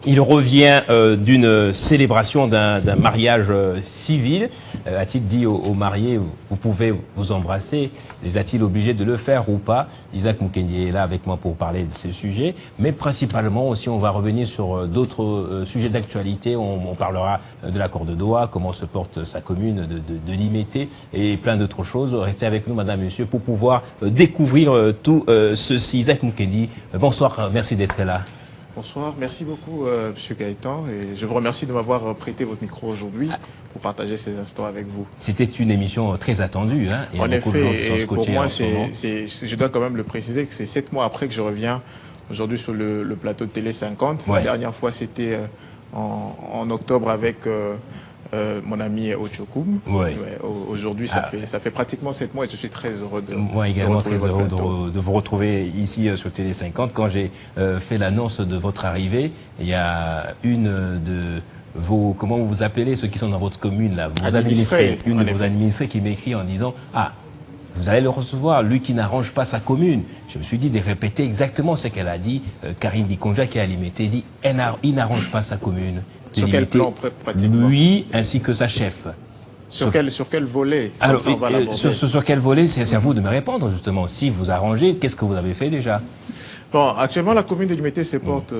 Il revient d'une célébration d'un mariage civil. A-t-il dit aux mariés, vous pouvez vous embrasser? Les a-t-il obligés de le faire ou pas? Isaac Mukendi est là avec moi pour parler de ces sujets. Mais principalement aussi, on va revenir sur d'autres sujets d'actualité. On parlera de l'accord de Doha, comment se porte sa commune de Limété et plein d'autres choses. Restez avec nous, madame, monsieur, pour pouvoir découvrir tout ceci. Isaac Mukendi, bonsoir, merci d'être là. Bonsoir, merci beaucoup Monsieur Gaëtan et je vous remercie de m'avoir prêté votre micro aujourd'hui pour partager ces instants avec vous. C'était une émission très attendue. Hein, en effet, et pour moi, je dois quand même le préciser que c'est 7 mois après que je reviens aujourd'hui sur le plateau de Télé 50. Ouais. La dernière fois, c'était en octobre avec mon ami Ochokoum. Ouais. Aujourd'hui, ça fait pratiquement 7 mois et je suis très heureux de moi également très heureux de vous retrouver ici sur Télé 50. Quand j'ai fait l'annonce de votre arrivée, il y a une de vos, comment vous vous appelez, ceux qui sont dans votre commune, là, vos administrés, une de vos administrés qui m'écrit en disant « Ah, vous allez le recevoir, lui qui n'arrange pas sa commune ». Je me suis dit de répéter exactement ce qu'elle a dit. Karine Dikonja qui a alimenté, dit « Il n'arrange pas sa commune ». Sur quel plan, pratiquement? Lui ainsi que sa chef. Sur quel volet? Alors, sur quel volet? C'est à vous de me répondre, justement. Si vous arrangez, qu'est-ce que vous avez fait déjà? Bon, actuellement, la commune de Limété se porte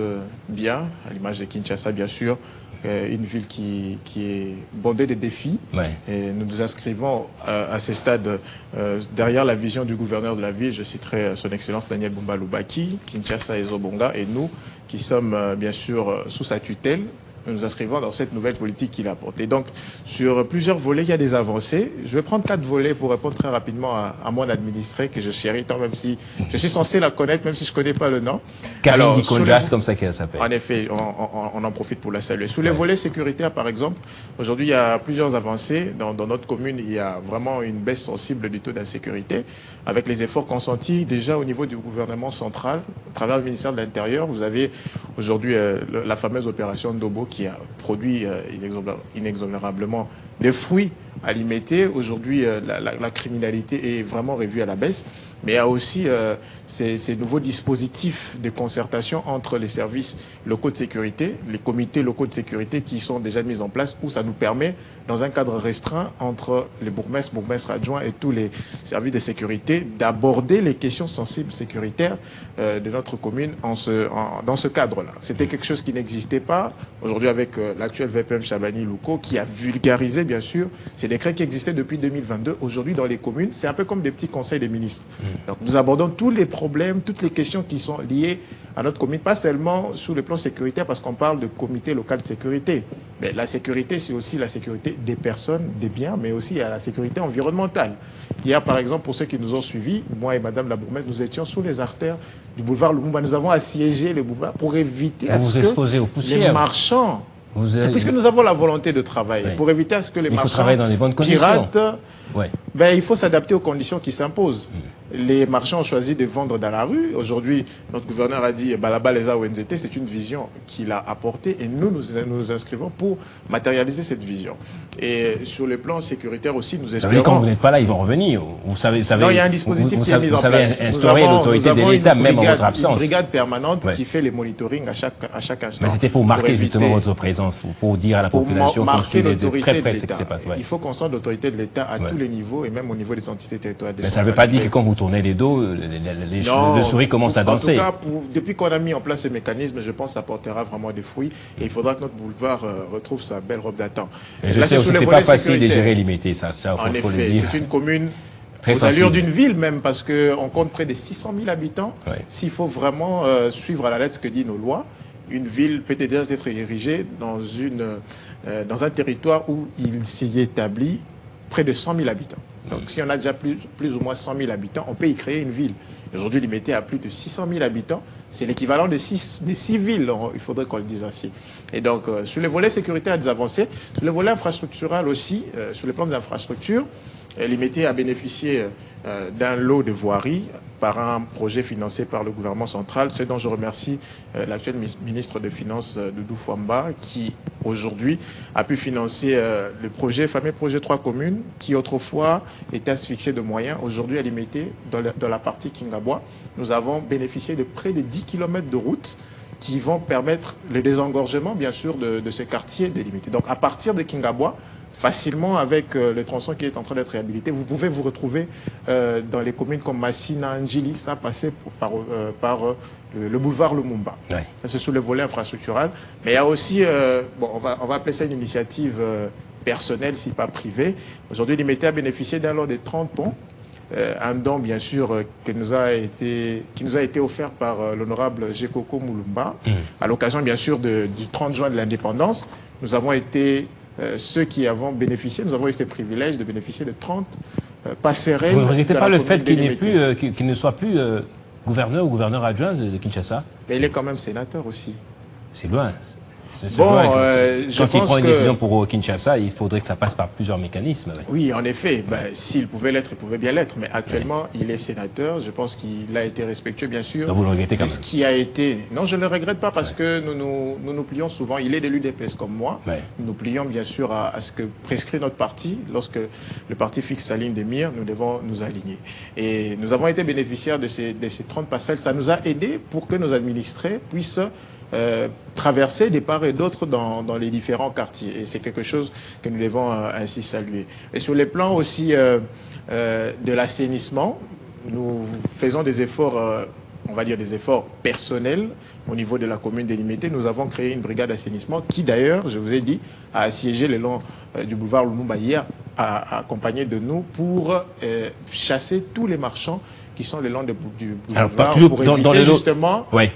bien, à l'image de Kinshasa, bien sûr. Une ville qui est bondée de défis. Ouais. Et nous nous inscrivons à ce stade derrière la vision du gouverneur de la ville. Je citerai son Excellence Daniel Bumba Lubaki, Kinshasa et Zobonga, et nous qui sommes bien sûr sous sa tutelle. Nous nous inscrivons dans cette nouvelle politique qu'il a portée. Donc, sur plusieurs volets, il y a des avancées. Je vais prendre 4 volets pour répondre très rapidement à mon administré que je chéris, tant même si je suis censé la connaître, même si je ne connais pas le nom. Karine Dikonja, c'est comme ça qu'elle s'appelle. En effet, on en profite pour la saluer. Sous les volets sécuritaires, par exemple, aujourd'hui, il y a plusieurs avancées. Dans notre commune, il y a vraiment une baisse sensible du taux d'insécurité, avec les efforts consentis déjà au niveau du gouvernement central, à travers le ministère de l'Intérieur. Vous avez aujourd'hui la fameuse opération Ndobo qui a produit inexorablement des fruits à Limété. Aujourd'hui, la criminalité est vraiment revue à la baisse. Mais il y a aussi ces nouveaux dispositifs de concertation entre les services locaux de sécurité, les comités locaux de sécurité qui sont déjà mis en place, où ça nous permet, dans un cadre restreint entre les bourgmestres adjoints et tous les services de sécurité, d'aborder les questions sensibles sécuritaires de notre commune dans ce cadre-là. C'était quelque chose qui n'existait pas. Aujourd'hui, avec l'actuel VPM Chabani Louko, qui a vulgarisé, bien sûr, ces décrets qui existaient depuis 2022. Aujourd'hui, dans les communes, c'est un peu comme des petits conseils des ministres. Donc, nous abordons tous les problèmes, toutes les questions qui sont liées à notre commune, pas seulement sur le plan sécuritaire, parce qu'on parle de comité local de sécurité. Mais la sécurité, c'est aussi la sécurité des personnes, des biens, mais aussi à la sécurité environnementale. Hier, par exemple, pour ceux qui nous ont suivis, moi et Madame la bourgmestre, nous étions sous les artères du boulevard Lumumba. Nous avons assiégé le boulevard pour éviter à ce que les marchands, puisque nous avons la volonté de travailler, pour éviter à ce que les marchands dans les bonnes pirates, il faut s'adapter aux conditions qui s'imposent. Les marchands ont choisi de vendre dans la rue. Aujourd'hui, notre gouverneur a dit Balaba Leza ONZT, c'est une vision qu'il a apportée et nous nous inscrivons pour matérialiser cette vision. Et sur le plan sécuritaire aussi, nous espérons... Quand vous n'êtes pas là, ils vont revenir. Vous savez, non, il y a un dispositif qui est mis en place. Instaurer l'autorité de l'État, même en votre absence. Une brigade permanente qui fait les monitorings à chaque instant. Mais c'était pour marquer justement votre présence, pour dire à la population qu'on suit de très près ce qui se passe. Il faut qu'on sente l'autorité de l'État à tous les niveaux et même au niveau des entités territoriales. Mais ça ne veut pas dire que quand vous tournez les dos, le souris commence à danser. En tout cas, depuis qu'on a mis en place ce mécanisme, je pense que ça portera vraiment des fruits. Et il faudra que notre boulevard retrouve sa belle robe d'attente. Je sais aussi que ce n'est pas facile de gérer Limété, ça en effet, c'est une commune aux allures d'une ville même, parce qu'on compte près de 600 000 habitants. S'il faut vraiment suivre à la lettre ce que disent nos lois, une ville peut déjà être érigée dans un territoire où il s'y établit près de 100 000 habitants. Donc, si on a déjà plus ou moins 100 000 habitants, on peut y créer une ville. Aujourd'hui, Limété a plus de 600 000 habitants. C'est l'équivalent de 6 villes, il faudrait qu'on le dise ainsi. Et donc, sur les volets sécuritaires, des avancées. Sur le volet infrastructural aussi, sur le plan de l'infrastructure, Limété a bénéficié d'un lot de voiries par un projet financé par le gouvernement central, ce dont je remercie l'actuel ministre des Finances, Doudou Fwamba, qui aujourd'hui a pu financer le fameux projet 3 communes, qui autrefois était asphyxié de moyens. Aujourd'hui, à Limété, dans la partie Kingabwa, nous avons bénéficié de près de 10 km de routes qui vont permettre le désengorgement, bien sûr, de ce quartier délimité. Donc, à partir de Kingabois, facilement, avec le tronçon qui est en train d'être réhabilité, vous pouvez vous retrouver dans les communes comme Massina, Njili, ça passer par le boulevard Lumumba. Ouais. C'est sous le volet infrastructural. Mais il y a aussi, bon, on va appeler ça une initiative personnelle, si pas privée. Aujourd'hui, Limité a bénéficié d'un lot de 30 ponts. Un don, bien sûr, qui nous a été offert par l'honorable Gekoko Moulumba, à l'occasion, bien sûr, du 30 juin de l'indépendance. Nous avons été ceux qui avons bénéficié, nous avons eu ce privilège de bénéficier de 30 passerelles. Vous ne regrettez pas le fait qu'il ne soit plus gouverneur ou gouverneur adjoint de Kinshasa? Mais il est quand même sénateur aussi. C'est loin. Bon, quand il prend une décision pour Kinshasa, il faudrait que ça passe par plusieurs mécanismes. Oui, en effet. Ben, s'il pouvait l'être, il pouvait bien l'être. Mais actuellement, il est sénateur. Je pense qu'il a été respectueux, bien sûr. Donc vous le regrettez quand même? Ce qui a été... Non, je ne le regrette pas parce que nous plions souvent. Il est de l'UDPS comme moi. Nous nous plions, bien sûr, à ce que prescrit notre parti. Lorsque le parti fixe sa ligne de mire, nous devons nous aligner. Et nous avons été bénéficiaires de ces 30 passerelles. Ça nous a aidés pour que nos administrés puissent traverser des part et d'autre dans les différents quartiers. Et c'est quelque chose que nous devons ainsi saluer. Et sur les plans aussi de l'assainissement, nous faisons des efforts, on va dire des efforts personnels au niveau de la commune délimitée. Nous avons créé une brigade d'assainissement qui d'ailleurs, je vous ai dit, a assiégé le long du boulevard Lumumba hier, accompagné de nous pour chasser tous les marchands qui sont le long du boulevard. Alors, pour éviter justement... Ouais.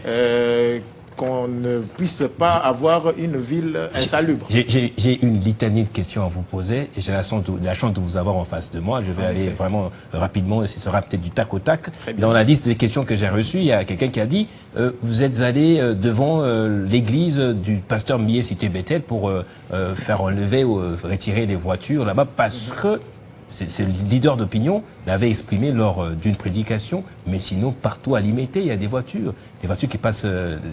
Qu'on ne puisse pas avoir une ville insalubre. J'ai une litanie de questions à vous poser et j'ai la chance de vous avoir en face de moi. Je vais aller vraiment rapidement, ce sera peut-être du tac au tac. Dans la liste des questions que j'ai reçues, il y a quelqu'un qui a dit vous êtes allé devant l'église du pasteur Millet Cité Bethel pour faire enlever ou retirer les voitures là-bas parce que c'est le leader d'opinion l'avait exprimé lors d'une prédication, mais sinon partout à Limité, il y a des voitures qui passent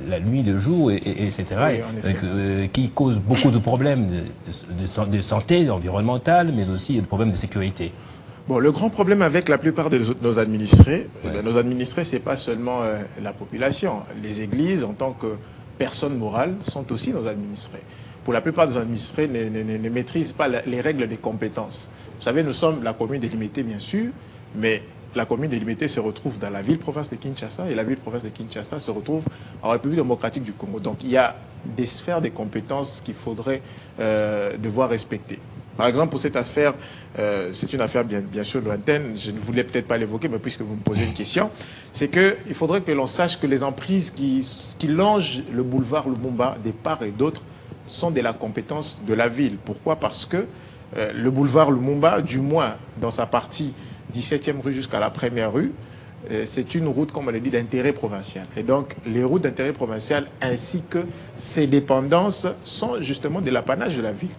la nuit, le jour, etc., oui, qui causent beaucoup de problèmes de santé environnementale, mais aussi de problèmes de sécurité. Bon, le grand problème avec la plupart de nos administrés, nos administrés, c'est pas seulement la population. Les églises, en tant que personnes morales, sont aussi nos administrés. Pour la plupart des administrés, ne maîtrisent pas les règles des compétences. Vous savez, nous sommes la commune délimitée, bien sûr, mais la commune délimitée se retrouve dans la ville-province de Kinshasa et la ville-province de Kinshasa se retrouve en République démocratique du Congo. Donc, il y a des sphères de compétences qu'il faudrait devoir respecter. Par exemple, pour cette affaire, c'est une affaire bien sûr lointaine, je ne voulais peut-être pas l'évoquer, mais puisque vous me posez une question, c'est qu'il faudrait que l'on sache que les emprises qui longent le boulevard Lumumba, des part et d'autres, sont de la compétence de la ville. Pourquoi? Parce que le boulevard Lumumba, du moins dans sa partie 17e rue jusqu'à la première rue, c'est une route, comme on l'a dit, d'intérêt provincial. Et donc, les routes d'intérêt provincial ainsi que ses dépendances sont justement de l'apanage de la ville.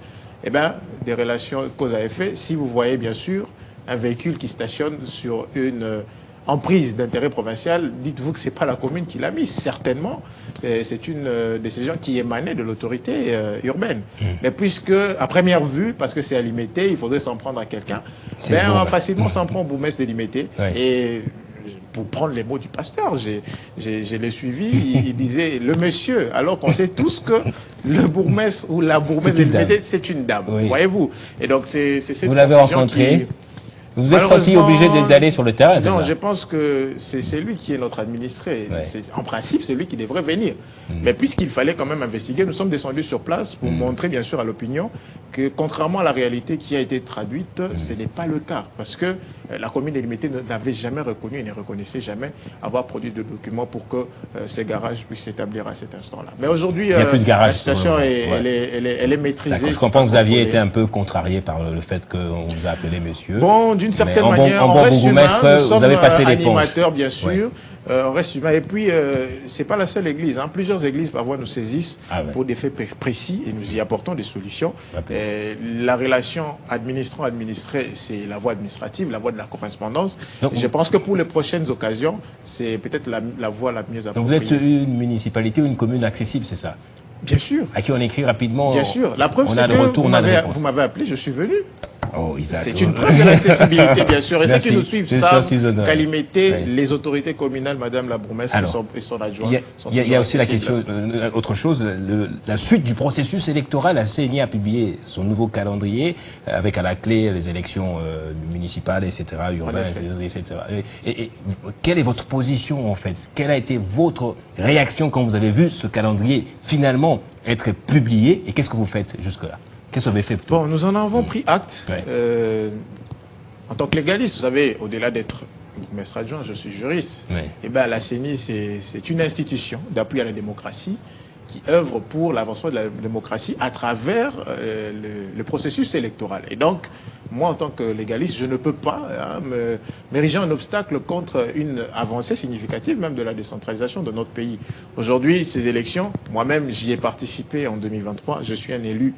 Eh bien, des relations cause à effet, si vous voyez bien sûr un véhicule qui stationne sur une emprise d'intérêt provincial, dites-vous que ce n'est pas la commune qui l'a mis. Certainement, c'est une décision qui émanait de l'autorité urbaine. Mais puisque, à première vue, parce que c'est à Limité, il faudrait s'en prendre à quelqu'un, ben, on va facilement s'en prendre au bourgmestre de Limité. Et pour prendre les mots du pasteur, je l'ai suivi, il disait le monsieur, alors qu'on sait tous que le bourgmestre ou la bourgmestre de Limité, c'est une dame. Oui. Voyez-vous. Et donc, c'est cette vous l'avez rencontré. Vous êtes senti obligé d'aller sur le terrain? Non, je pense que c'est lui qui est notre administré. Ouais. En principe, c'est lui qui devrait venir. Mais puisqu'il fallait quand même investiguer, nous sommes descendus sur place pour montrer bien sûr à l'opinion que contrairement à la réalité qui a été traduite, ce n'est pas le cas. Parce que la commune délimitée n'avait jamais reconnu et ne reconnaissait jamais avoir produit de documents pour que ces garages puissent s'établir à cet instant-là. Mais aujourd'hui, la situation elle est maîtrisée. Je comprends que vous aviez été un peu contrarié par le fait qu'on vous a appelé monsieur. Bon, d'une certaine manière, on reste humain, nous sommes animateurs, bien sûr, on reste humain. Et puis, c'est pas la seule église. Hein. Plusieurs églises, parfois, nous saisissent pour des faits précis et nous y apportons des solutions. La relation administrant-administré, c'est la voie administrative, la voie de la correspondance. Je pense que pour les prochaines occasions, c'est peut-être la voie la mieux appropriée. Donc vous êtes une municipalité ou une commune accessible, c'est ça? Bien sûr. À qui on écrit rapidement? Bien sûr. La preuve, c'est que vous m'avez appelé, je suis venu. Oh, Isaac. C'est une preuve de l'accessibilité, bien sûr. Et ceux qui nous suivent savent qu'à limiter, oui. les autorités communales, Madame la bourgmestre et son adjoint, il y a aussi la question, autre chose, la suite du processus électoral. La CENI a publié son nouveau calendrier avec à la clé les élections municipales, etc., urbaines, etc. Et quelle est votre position en fait? Quelle a été votre réaction quand vous avez vu ce calendrier finalement être publié? Et qu'est-ce que vous faites jusque-là? Qu'est-ce que vous avez fait? Bon, nous en avons pris acte. Ouais. En tant que légaliste, vous savez, au-delà d'être maître adjoint, je suis juriste. Ouais. Et ben, la CENI, c'est une institution d'appui à la démocratie qui œuvre pour l'avancement de la démocratie à travers le processus électoral. Et donc, moi, en tant que légaliste, je ne peux pas m'ériger un obstacle contre une avancée significative, même de la décentralisation de notre pays. Aujourd'hui, ces élections, moi-même, j'y ai participé en 2023. Je suis un élu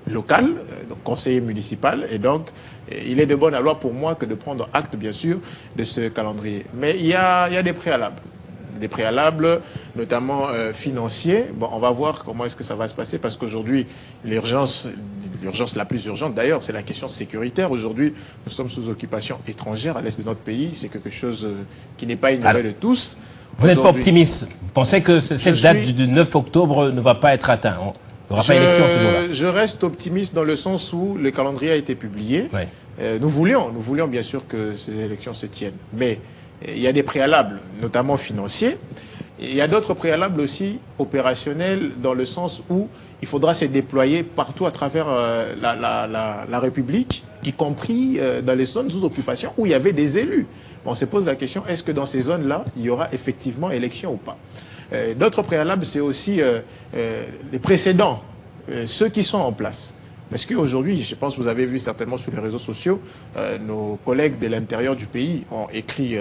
local, donc conseiller municipal, et donc il est de bonne loi pour moi que de prendre acte, bien sûr, de ce calendrier. Mais il y a des préalables, notamment financiers. Bon, on va voir comment est-ce que ça va se passer, parce qu'aujourd'hui, l'urgence la plus urgente, d'ailleurs, c'est la question sécuritaire. Aujourd'hui, nous sommes sous occupation étrangère à l'est de notre pays. C'est quelque chose qui n'est pas ignoré de tous. Vous n'êtes pas optimiste? Vous pensez que cette date du 9 octobre ne va pas être atteinte? Il n'y aura pas élection ce jour-là? Je reste optimiste dans le sens où le calendrier a été publié. Ouais. Nous voulions bien sûr que ces élections se tiennent. Mais il y a des préalables, notamment financiers. Et il y a d'autres préalables aussi opérationnels, dans le sens où il faudra se déployer partout à travers la République, y compris dans les zones sous occupation où il y avait des élus. On se pose la question, est-ce que dans ces zones-là, il y aura effectivement élection ou pas? D'autres préalables, c'est aussi les précédents, ceux qui sont en place. Parce qu'aujourd'hui, je pense que vous avez vu certainement sur les réseaux sociaux, nos collègues de l'intérieur du pays ont écrit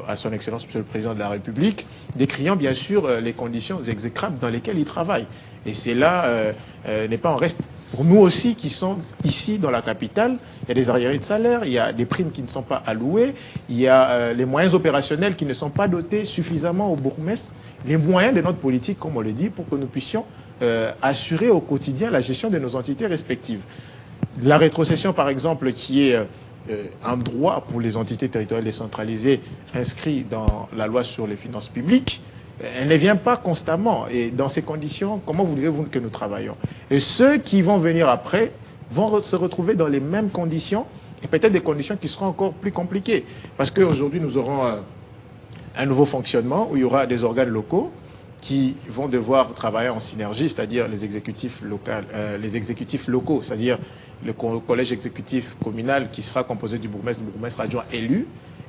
à son Excellence Monsieur le Président de la République, décriant bien sûr les conditions exécrables dans lesquelles ils travaillent. Et c'est là, n'est pas en reste. Pour nous aussi qui sommes ici dans la capitale, il y a des arriérés de salaire, il y a des primes qui ne sont pas allouées, il y a les moyens opérationnels qui ne sont pas dotés suffisamment au bourgmestre, les moyens de notre politique, comme on le dit, pour que nous puissions assurer au quotidien la gestion de nos entités respectives. La rétrocession, par exemple, qui est un droit pour les entités territoriales décentralisées inscrit dans la loi sur les finances publiques, elle ne vient pas constamment. Et dans ces conditions, comment voulez-vous que nous travaillons? Et ceux qui vont venir après vont se retrouver dans les mêmes conditions, et peut-être des conditions qui seront encore plus compliquées. Parce qu'aujourd'hui, nous aurons un nouveau fonctionnement où il y aura des organes locaux qui vont devoir travailler en synergie, c'est-à-dire les exécutifs locaux, c'est-à-dire le collège exécutif communal qui sera composé du bourgmestre adjoint élu,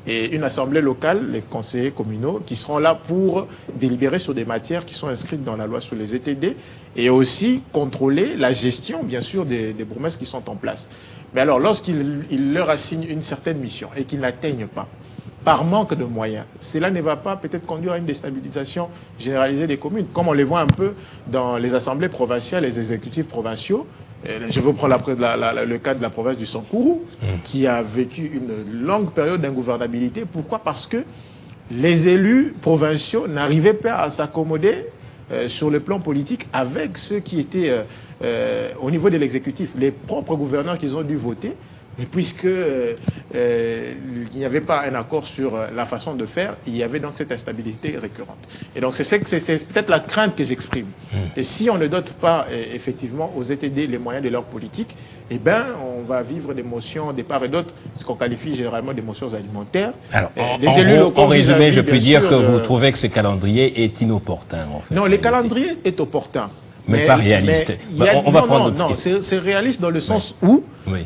et une assemblée locale, les conseillers communaux, qui seront là pour délibérer sur des matières qui sont inscrites dans la loi sur les ETD, et aussi contrôler la gestion, bien sûr, des bourgmestres qui sont en place. Mais alors, lorsqu'ils leur assignent une certaine mission et qu'ils n'atteignent pas, par manque de moyens, cela ne va pas peut-être conduire à une déstabilisation généralisée des communes, comme on les voit un peu dans les assemblées provinciales, les exécutifs provinciaux. Je veux prendre le cas de la province du Sankourou, qui a vécu une longue période d'ingouvernabilité. Pourquoi? Parce que les élus provinciaux n'arrivaient pas à s'accommoder sur le plan politique avec ceux qui étaient au niveau de l'exécutif, les propres gouverneurs qu'ils ont dû voter. Et puisque il n'y avait pas un accord sur la façon de faire, il y avait donc cette instabilité récurrente. Et donc c'est peut-être la crainte que j'exprime. Et si on ne dote pas effectivement aux ETD les moyens de leur politique, eh ben on va vivre des motions de part et d'autre, ce qu'on qualifie généralement d'émotions alimentaires. Alors, en résumé, je peux dire que vous trouvez que ce calendrier est inopportun, en fait. Non, le calendrier est opportun. Mais pas réaliste. On va prendre non, c'est réaliste dans le sens où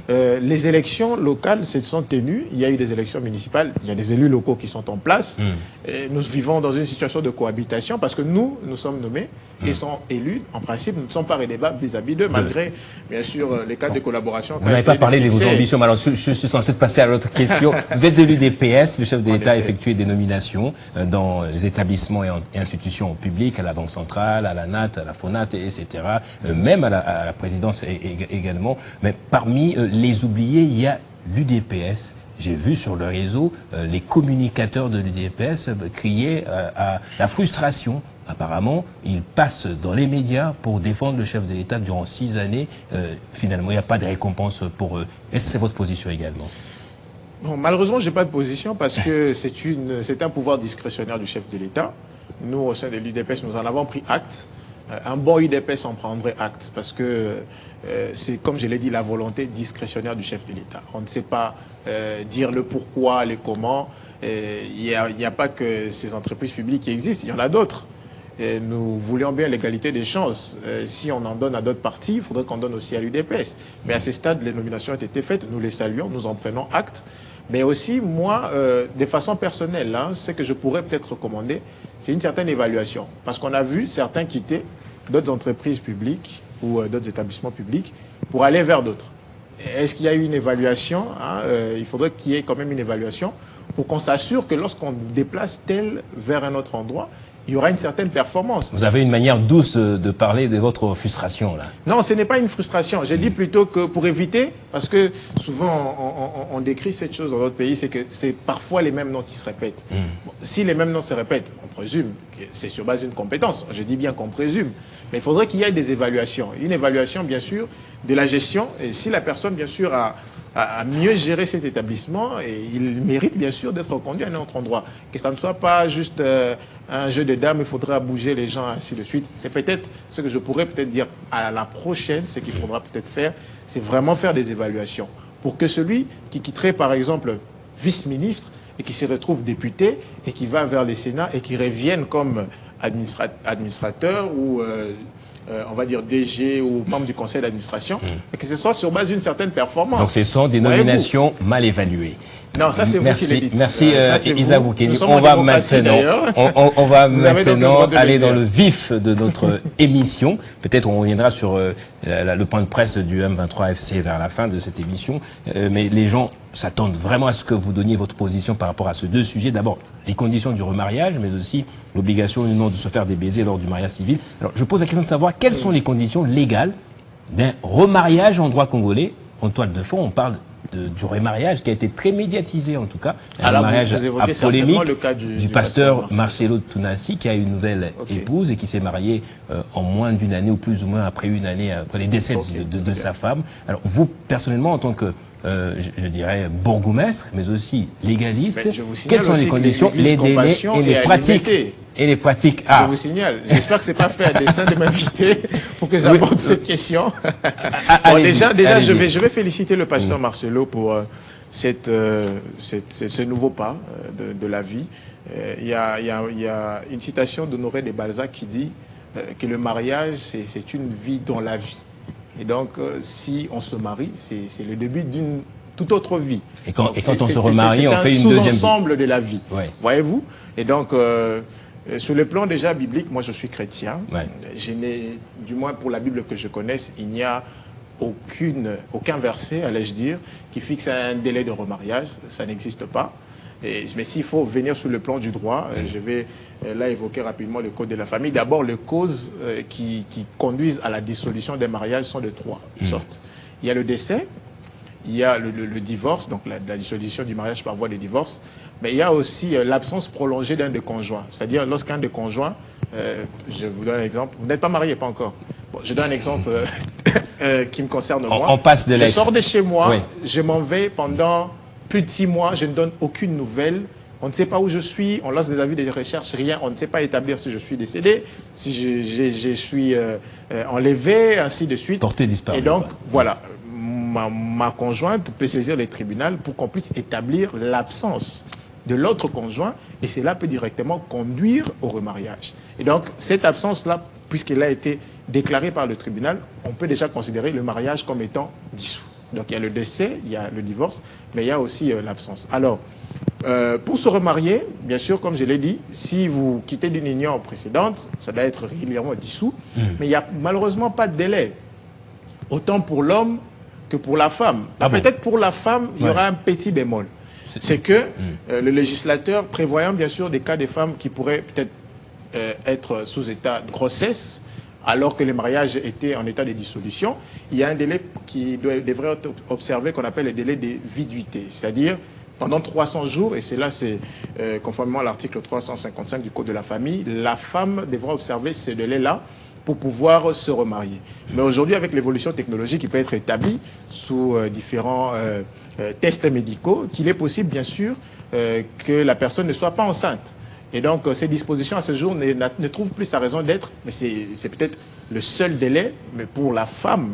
les élections locales se sont tenues. Il y a eu des élections municipales. Il y a des élus locaux qui sont en place. Et nous vivons dans une situation de cohabitation parce que nous sommes nommés et sont élus. En principe, nous ne sommes pas redevables vis-à-vis d'eux, malgré, bien sûr, les cas de collaboration. Vous n'avez pas parlé de vos ambitions, mais alors je suis censé passer à l'autre question. Vous êtes de l'UDPS, le chef de l'État a effectué des nominations dans les établissements et institutions publiques, à la Banque centrale, à la NAT, à la FONAT, etc., même à la présidence également. Mais parmi les oubliés, il y a l'UDPS. J'ai vu sur le réseau les communicateurs de l'UDPS crier à la frustration apparemment, il passe dans les médias pour défendre le chef de l'État durant 6 années. Finalement, il n'y a pas de récompense pour eux. Est-ce que c'est votre position également? Bon, malheureusement, je n'ai pas de position parce que c'est un pouvoir discrétionnaire du chef de l'État. Nous, au sein de l'UDPS, nous en avons pris acte. Un bon UDPS en prendrait acte parce que c'est, comme je l'ai dit, la volonté discrétionnaire du chef de l'État. On ne sait pas dire le pourquoi, les comment. Il n'y a pas que ces entreprises publiques qui existent, il y en a d'autres. Nous voulions bien l'égalité des chances. Si on en donne à d'autres partis, il faudrait qu'on donne aussi à l'UDPS. Mais à ce stade, les nominations ont été faites, nous les saluons, nous en prenons acte. Mais aussi, moi, de façon personnelle, hein, ce que je pourrais peut-être recommander, c'est une certaine évaluation. Parce qu'on a vu certains quitter d'autres entreprises publiques ou d'autres établissements publics pour aller vers d'autres. Est-ce qu'il y a eu une évaluation, hein? Il faudrait qu'il y ait quand même une évaluation pour qu'on s'assure que lorsqu'on déplace tel vers un autre endroit, il y aura une certaine performance. Vous avez une manière douce de parler de votre frustration, là. Non, ce n'est pas une frustration. J'ai dit plutôt que pour éviter, parce que souvent on décrit cette chose dans notre pays, c'est que c'est parfois les mêmes noms qui se répètent. Bon, si les mêmes noms se répètent, on présume que c'est sur base d'une compétence. Je dis bien qu'on présume. Mais il faudrait qu'il y ait des évaluations. Une évaluation, bien sûr, de la gestion. Et si la personne, bien sûr, a mieux géré cet établissement, et il mérite, bien sûr, d'être reconduit à un autre endroit. Que ça ne soit pas juste un jeu de dames, il faudra bouger les gens, ainsi de suite. C'est peut-être ce que je pourrais peut-être dire à la prochaine, ce qu'il faudra peut-être faire, c'est vraiment faire des évaluations. Pour que celui qui quitterait, par exemple, vice-ministre, et qui se retrouve député, et qui va vers le Sénat, et qui revienne comme administrateur ou on va dire DG ou membre du conseil d'administration, et que ce soit sur base d'une certaine performance. Donc ce sont des nominations mal évaluées. Non, ça c'est vous qui l'avez dit. Merci Isa Boukeni. On va maintenant aller dans le vif de notre émission. Peut-être on reviendra sur le point de presse du M23 FC vers la fin de cette émission. Mais les gens s'attendent vraiment à ce que vous donniez votre position par rapport à ces deux sujets. D'abord, les conditions du remariage, mais aussi l'obligation ou non de se faire des baisers lors du mariage civil. Alors je pose la question de savoir quelles sont les conditions légales d'un remariage en droit congolais. En toile de fond, on parle du remariage qui a été très médiatisé en tout cas. Un mariage à polémique du pasteur Marcelo Tunasi qui a une nouvelle épouse et qui s'est marié en moins d'une année ou plus ou moins après une année après les décès de sa femme. Alors vous personnellement en tant que je dirais bourgmestre mais aussi légaliste, quelles sont les conditions, les délais et les pratiques? Et les pratiques. Je vous signale. J'espère que c'est pas fait à dessein de m'inviter pour que j'aborde cette question. Bon, déjà, je vais féliciter le pasteur Marcelo pour ce nouveau pas de la vie. Il y a une citation d'Honoré de Balzac qui dit que le mariage, c'est une vie dans la vie. Et donc, si on se marie, c'est le début d'une toute autre vie. Et quand on se remarie, on fait une deuxième vie. C'est sous-ensemble de la vie. Ouais. Voyez-vous? Et donc, sur le plan déjà biblique, moi je suis chrétien. Ouais. Je n'ai, du moins pour la Bible que je connaisse, il n'y a aucun verset, allais-je dire, qui fixe un délai de remariage. Ça n'existe pas. Mais s'il faut venir sur le plan du droit, je vais là évoquer rapidement le code de la famille. D'abord, les causes qui conduisent à la dissolution des mariages sont de trois sortes. Il y a le décès, il y a le divorce, donc la dissolution du mariage par voie de divorce, mais il y a aussi l'absence prolongée d'un des conjoints. C'est-à-dire lorsqu'un des conjoints, je vous donne un exemple, vous n'êtes pas marié, pas encore. Bon, je donne un exemple qui me concerne moi. On passe de je sors de chez moi, je m'en vais pendant plus de 6 mois, je ne donne aucune nouvelle. On ne sait pas où je suis, on lance des avis de recherche, rien. On ne sait pas établir si je suis décédé, si je suis enlevé, ainsi de suite. Porté disparu. Et donc, voilà, ma conjointe peut saisir les tribunaux pour qu'on puisse établir l'absence de l'autre conjoint, et cela peut directement conduire au remariage. Et donc, cette absence-là, puisqu'elle a été déclarée par le tribunal, on peut déjà considérer le mariage comme étant dissous. Donc, il y a le décès, il y a le divorce, mais il y a aussi l'absence. Alors, pour se remarier, bien sûr, comme je l'ai dit, si vous quittez d'une union précédente, ça doit être régulièrement dissous, mais il n'y a malheureusement pas de délai, autant pour l'homme que pour la femme. Peut-être pour la femme, il y aura un petit bémol. C'est que le législateur, prévoyant bien sûr des cas de femmes qui pourraient peut-être être sous état de grossesse, alors que le mariage était en état de dissolution, il y a un délai qui devrait être observé qu'on appelle le délai de viduité. C'est-à-dire, pendant 300 jours, et c'est là, c'est conformément à l'article 355 du Code de la famille, la femme devra observer ce délai-là pour pouvoir se remarier. Mais aujourd'hui, avec l'évolution technologique qui peut être établie sous différents tests médicaux, qu'il est possible, bien sûr, que la personne ne soit pas enceinte. Et donc, ces dispositions à ce jour ne trouvent plus sa raison d'être, mais c'est peut-être le seul délai, mais pour la femme,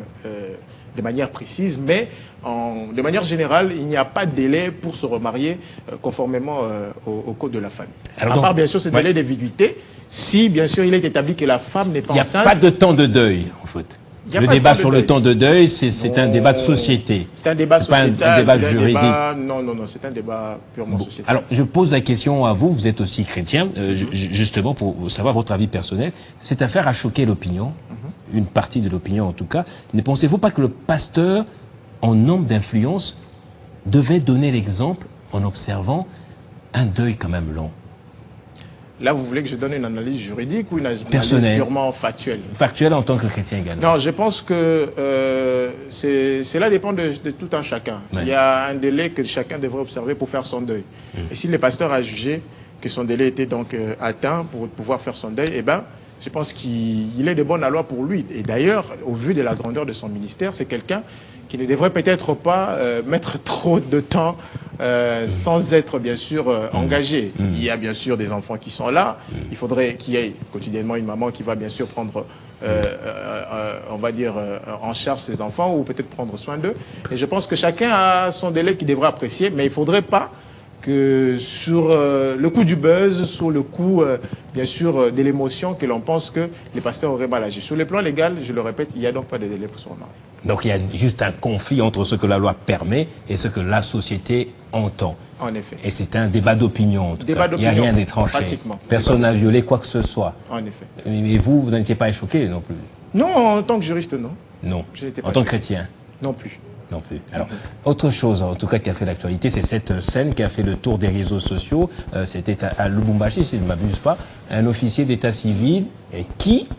de manière précise, mais de manière générale, il n'y a pas de délai pour se remarier conformément au Code de la famille. Alors, à part, bien sûr, ce délai de viduité, si, bien sûr, il est établi que la femme n'est pas enceinte... Il n'y a pas de temps de deuil, en fait. Le débat sur le temps de deuil, c'est un débat de société. C'est un débat sociétal. C'est pas un débat juridique. Non, c'est un débat purement sociétal. Alors, je pose la question à vous, vous êtes aussi chrétien, justement pour savoir votre avis personnel. Cette affaire a choqué l'opinion, une partie de l'opinion en tout cas. Ne pensez-vous pas que le pasteur, en homme d'influence, devait donner l'exemple en observant un deuil quand même long? Là, vous voulez que je donne une analyse juridique ou une analyse purement factuelle? Factuelle en tant que chrétien également. Non, je pense que cela dépend de tout un chacun. Ouais. Il y a un délai que chacun devrait observer pour faire son deuil. Et si le pasteur a jugé que son délai était donc atteint pour pouvoir faire son deuil, eh ben, je pense qu'il est de bonne loi pour lui. Et d'ailleurs, au vu de la grandeur de son ministère, c'est quelqu'un qui ne devrait peut-être pas mettre trop de temps sans être bien sûr engagé. Il y a bien sûr des enfants qui sont là. Il faudrait qu'il y ait quotidiennement une maman qui va bien sûr prendre, on va dire, en charge ses enfants ou peut-être prendre soin d'eux. Et je pense que chacun a son délai qu'il devrait apprécier, mais il ne faudrait pas que sur le coup du buzz, sur le coup, bien sûr, de l'émotion, que l'on pense que les pasteurs auraient mal agi. Sur le plan légal, je le répète, il n'y a donc pas de délai pour se remarier. Donc il y a juste un conflit entre ce que la loi permet et ce que la société entend. En effet. Et c'est un débat d'opinion, en tout cas. Il n'y a rien d'étranger. Personne n'a violé quoi que ce soit. En effet. Et vous n'étiez pas choqué non plus? Non, en tant que juriste, non. Non. En tant que chrétien? Non plus. Non plus. Alors, autre chose, en tout cas, qui a fait l'actualité, c'est cette scène qui a fait le tour des réseaux sociaux. C'était à Lubumbashi, si je ne m'abuse pas, un officier d'état civil qui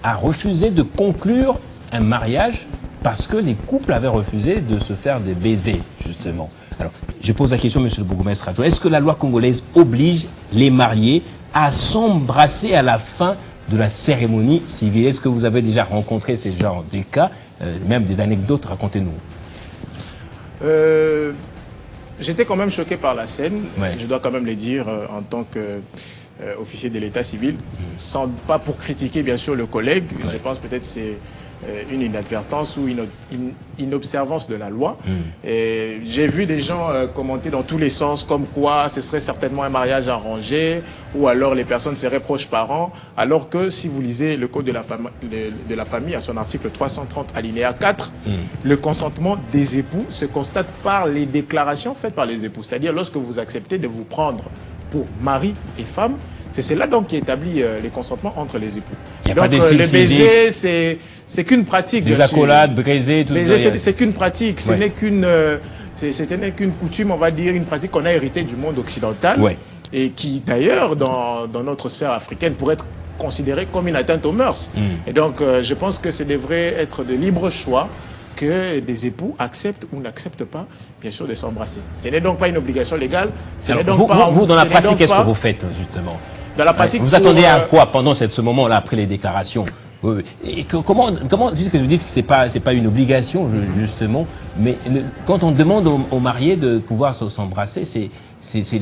a refusé de conclure un mariage parce que les couples avaient refusé de se faire des baisers, justement. Alors, je pose la question, monsieur le bourgmestre, est-ce que la loi congolaise oblige les mariés à s'embrasser à la fin de la cérémonie civile? Est-ce que vous avez déjà rencontré ces genres de cas, même des anecdotes? Racontez-nous. J'étais quand même choqué par la scène, ouais. Je dois quand même le dire en tant qu'officier de l'état civil, sans pas pour critiquer bien sûr le collègue, ouais. Je pense peut-être c'est une inadvertance ou une inobservance de la loi. J'ai vu des gens commenter dans tous les sens comme quoi ce serait certainement un mariage arrangé ou alors les personnes seraient proches parents, alors que si vous lisez le Code de la famille à son article 330 alinéa 4, le consentement des époux se constate par les déclarations faites par les époux. C'est-à-dire lorsque vous acceptez de vous prendre pour mari et femme, c'est cela donc qui établit les consentements entre les époux. Donc le baiser, c'est qu'une pratique. Des accolades, baiser, tout ça. C'est qu'une pratique, ce n'est qu'une coutume, on va dire, une pratique qu'on a héritée du monde occidental, ouais. Et qui d'ailleurs, dans notre sphère africaine, pourrait être considérée comme une atteinte aux mœurs. Et donc, je pense que ça devrait être de libre choix que des époux acceptent ou n'acceptent pas, bien sûr, de s'embrasser. Ce n'est donc pas une obligation légale. Vous, dans la pratique, qu'est-ce que vous faites, justement? Dans la pratique, vous attendez à quoi pendant ce moment-là, après les déclarations? Et comment, puisque vous dites que c'est pas une obligation, justement, mais quand on demande aux mariés de pouvoir s'embrasser, c'est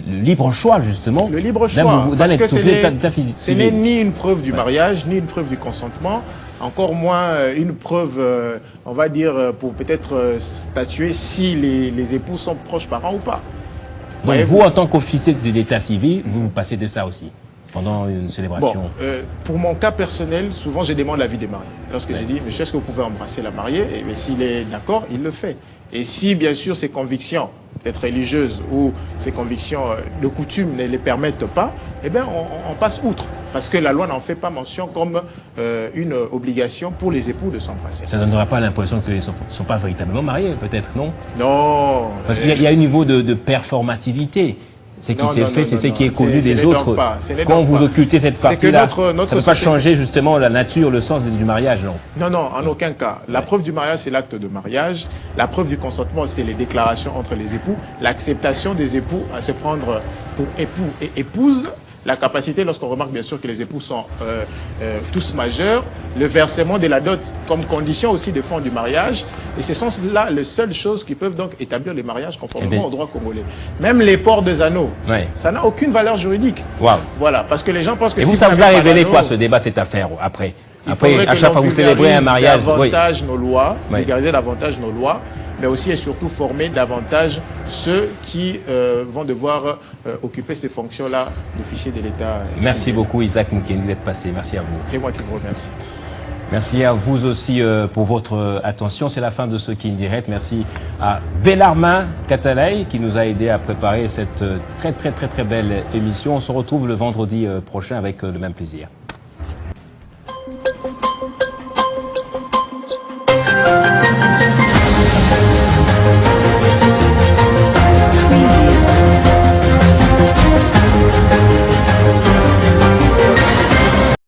le libre choix, justement. Le libre choix, parce que ce n'est ni une preuve du mariage, ni une preuve du consentement, encore moins une preuve, on va dire, pour peut-être statuer si les époux sont proches parents ou pas. Donc vous, en tant qu'officier de l'état civil, vous passez de ça aussi pendant une célébration? Bon, pour mon cas personnel, souvent je demande l'avis des mariés. Lorsque je dis, monsieur, est-ce que vous pouvez embrasser la mariée? Et s'il est d'accord, il le fait. Et si, bien sûr, ses convictions, peut-être religieuses, ou ses convictions de coutume ne les permettent pas, eh bien, on passe outre. Parce que la loi n'en fait pas mention comme une obligation pour les époux de s'embrasser. Ça ne donnera pas l'impression qu'ils ne sont pas véritablement mariés, peut-être, non? Non. Parce qu'il y a un niveau de performativité. Ce qui Non, s'est non, fait, non, c'est ce non, qui est non. connu Ce des n'est donc autres. pas, ce n'est Quand donc vous pas. occultez cette C'est que partie-là, notre ça ne peut pas société- changer justement la nature, le sens du mariage, non? Non, non, en aucun cas. La preuve du mariage, c'est l'acte de mariage. La preuve du consentement, c'est les déclarations entre les époux. L'acceptation des époux à se prendre pour époux et épouse. La capacité, lorsqu'on remarque bien sûr que les époux sont tous majeurs, le versement de la dot comme condition aussi de fond du mariage. Et ce sont là les seules choses qui peuvent donc établir les mariages conformément au droit congolais. Même les ports des anneaux, ça n'a aucune valeur juridique. Wow. Voilà, parce que les gens pensent que... Et si vous, ça vous a n'avez pas révélé d'anneau, quoi ce débat, cette affaire après? Après, À chaque fois que vous célébrez un mariage, davantage nos lois, Oui. vulgariser davantage nos lois, mais aussi et surtout former davantage ceux qui vont devoir occuper ces fonctions-là, l'officier de l'État. Merci beaucoup Isaac Mukendi d'être passé. Merci à vous. C'est moi qui vous remercie. Merci à vous aussi pour votre attention. C'est la fin de ce qui est direct. Merci à Bellarmin Katalay qui nous a aidé à préparer cette très belle émission. On se retrouve le vendredi prochain avec le même plaisir.